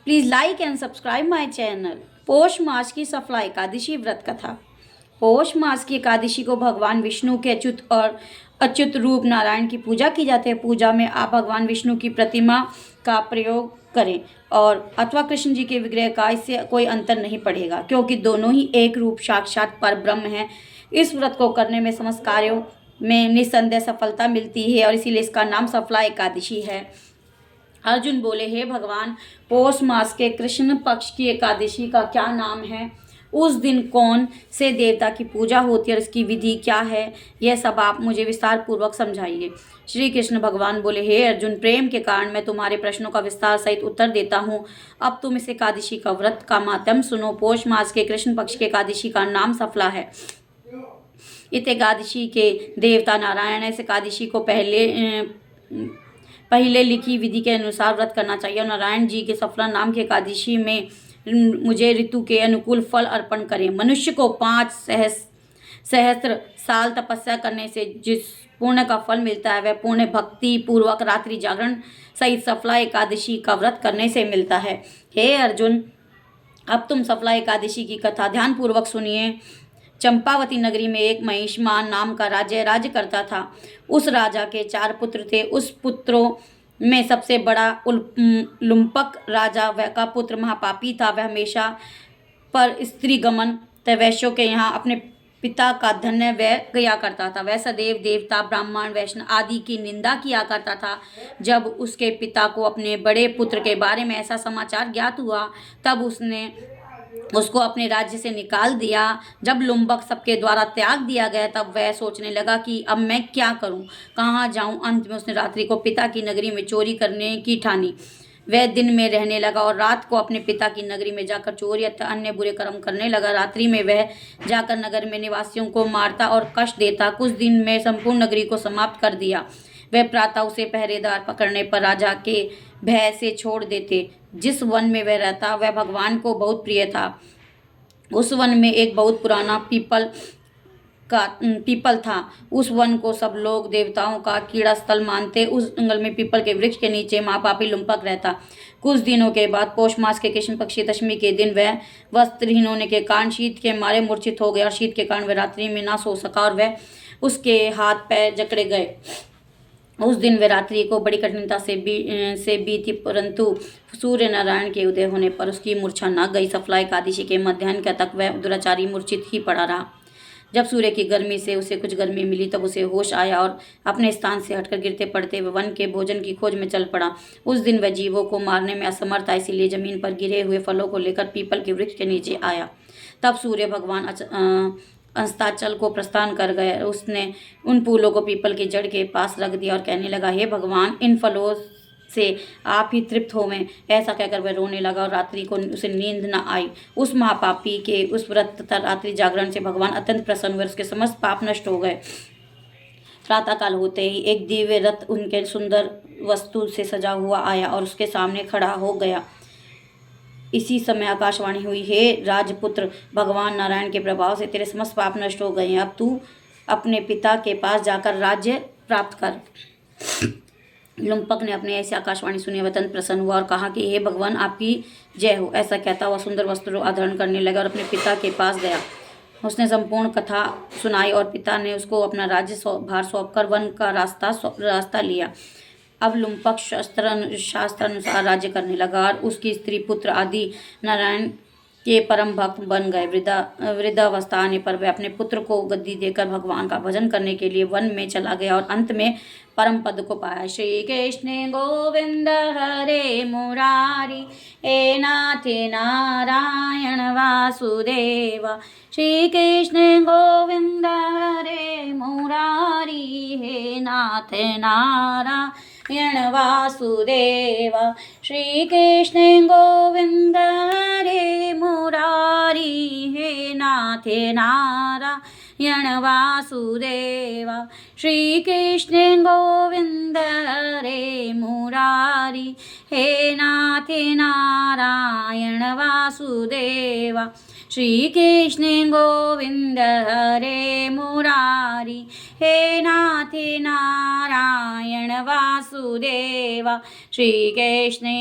Please like and subscribe my channel. Paush मास की सफला एकादशी व्रत कथा। पौष मास की एकादशी को भगवान विष्णु के अच्युत रूप नारायण की पूजा की जाती है। पूजा में आप भगवान विष्णु की प्रतिमा का प्रयोग करें और अथवा कृष्ण जी के विग्रह का, इससे कोई अंतर नहीं पड़ेगा, क्योंकि दोनों ही एक रूप साक्षात पर ब्रह्म है। इस व्रत को करने में समस्त कार्यों में निस्संदेह सफलता मिलती है और इसीलिए इसका नाम सफला एकादशी है। अर्जुन बोले, हे भगवान, पौष मास के कृष्ण पक्ष की एकादशी का क्या नाम है? उस दिन कौन से देवता की पूजा होती है और इसकी विधि क्या है? यह सब आप मुझे विस्तार पूर्वक समझाइए। श्री कृष्ण भगवान बोले, हे अर्जुन, प्रेम के कारण मैं तुम्हारे प्रश्नों का विस्तार सहित उत्तर देता हूँ। अब तुम इस एकादशी का व्रत का मातम सुनो। पौष मास के कृष्ण पक्ष की एकादशी का नाम सफला है। इस एकादशी के देवता नारायण। इस एकादशी को पहले लिखी विधि के अनुसार व्रत करना चाहिए और नारायण जी के सफला नाम की एकादशी में मुझे ऋतु के अनुकूल फल अर्पण करें। मनुष्य को 5 सहस्त्र साल तपस्या करने से जिस पुण्य का फल मिलता है, वह पुण्य भक्ति पूर्वक रात्रि जागरण सहित सफला एकादशी का व्रत करने से मिलता है। हे अर्जुन, अब तुम सफला एकादशी की कथा ध्यान पूर्वक सुनिए। चंपावती नगरी में एक महिष्मान नाम का राज्य करता था। उस राजा के 4 पुत्र थे। उस पुत्रों में सबसे बड़ा लुम्पक राजा, वह का पुत्र महापापी था। वह हमेशा पर स्त्री गमन वैश्यों के यहाँ अपने पिता का धन्य व्यय किया करता था। वह सदैव देवता, ब्राह्मण, वैष्णव आदि की निंदा किया करता था। जब उसके पिता को अपने बड़े पुत्र के बारे में ऐसा समाचार ज्ञात हुआ, तब उसने उसको अपने राज्य से निकाल दिया। जब लुम्बक सबके द्वारा त्याग दिया गया, तब वह सोचने लगा कि अब मैं क्या करूं, कहाँ जाऊं। अंत में उसने रात्रि को पिता की नगरी में चोरी करने की ठानी। वह दिन में रहने लगा और रात को अपने पिता की नगरी में जाकर चोरी अथवा अन्य बुरे कर्म करने लगा। रात्रि में वह जाकर नगर में निवासियों को मारता और कष्ट देता। कुछ दिन में संपूर्ण नगरी को समाप्त कर दिया। वह प्रातः उसे पहरेदार पकड़ने पर राजा के भय से छोड़ देते। जिस वन में वह रहता, वह भगवान को बहुत प्रिय था। उस वन में एक बहुत पुराना पीपल था। उस वन को सब लोग देवताओं का कीड़ा स्थल मानते। उस जंगल में पीपल के वृक्ष के नीचे महापापी लुम्पक रहता। कुछ दिनों के बाद पौष मास के कृष्ण पक्षी दशमी के दिन वह वस्त्रहीन होने के कारण शीत के मारे मूर्छित हो गया और शीत के कारण वह रात्रि में ना सो सका और वह उसके हाथ पैर जकड़े गए। उस दिन वे रात्रि को बड़ी कठिनता से बीती, परंतु सूर्य नारायण के उदय होने पर उसकी मूर्छा न गई। सफला एकादशी के मध्याह्न तक वह दुराचारी मूर्छित ही पड़ा रहा। जब सूर्य की गर्मी से उसे कुछ गर्मी मिली, तब उसे होश आया और अपने स्थान से हटकर गिरते पड़ते वह वन के भोजन की खोज में चल पड़ा। उस दिन वह जीवों को मारने में असमर्थ था, इसीलिए जमीन पर गिरे हुए फलों को लेकर पीपल के वृक्ष के नीचे आया। तब सूर्य भगवान अस्ताचल को प्रस्थान कर गए। उसने उन फूलों को पीपल की जड़ के पास रख दिया और कहने लगा, हे भगवान, इन फलों से आप ही तृप्त होवें। ऐसा कहकर वह रोने लगा और रात्रि को उसे नींद न आई। उस महापापी के उस व्रत तथा रात्रि जागरण से भगवान अत्यंत प्रसन्न हुए। उसके समस्त पाप नष्ट हो गए। प्रातःकाल होते ही एक दिव्य रथ उनके सुंदर वस्तु से सजा हुआ आया और उसके सामने खड़ा हो गया। इसी समय आकाशवाणी हुई, हे राजपुत्र, भगवान नारायण के प्रभाव से तेरे समस्त पाप नष्ट हो गए हैं। अब तू अपने पिता के पास जाकर राज्य प्राप्त कर। लुम्पक ने अपने ऐसी आकाशवाणी सुनी, अत्यंत प्रसन्न हुआ और कहा कि हे भगवान, आपकी जय हो। ऐसा कहता हुआ सुंदर वस्त्र धारण करने लगा और अपने पिता के पास गया। उसने संपूर्ण कथा सुनाई और पिता ने उसको अपना राज्य भार सौंपकर वन का रास्ता लिया। अब लुम्पक शास्त्र अनुसार राज्य करने लगा और उसकी स्त्री, पुत्र आदि नारायण के परम भक्त बन गए। वृद्धावस्था आने पर वह अपने पुत्र को गद्दी देकर भगवान का भजन करने के लिए वन में चला गया और अंत में परम पद को पाया। श्री कृष्ण गोविंद हरे मुरारी, हे नाथ नारायण वासुदेव। श्री कृष्ण गोविंद हरे मुरारी, हे नाथ नारायण वासुदेव। श्री कृष्ण गोविंद हरे मुरारी, हे नाथ नारायण वासुदेव। श्री कृष्ण गोविंद हरे मुरारी, हे नाथ नारायण वासुदेव। श्री कृष्ण गोविंद हरे मुरारी, हे नाथ नारायण वासुदेव। श्री कृष्ण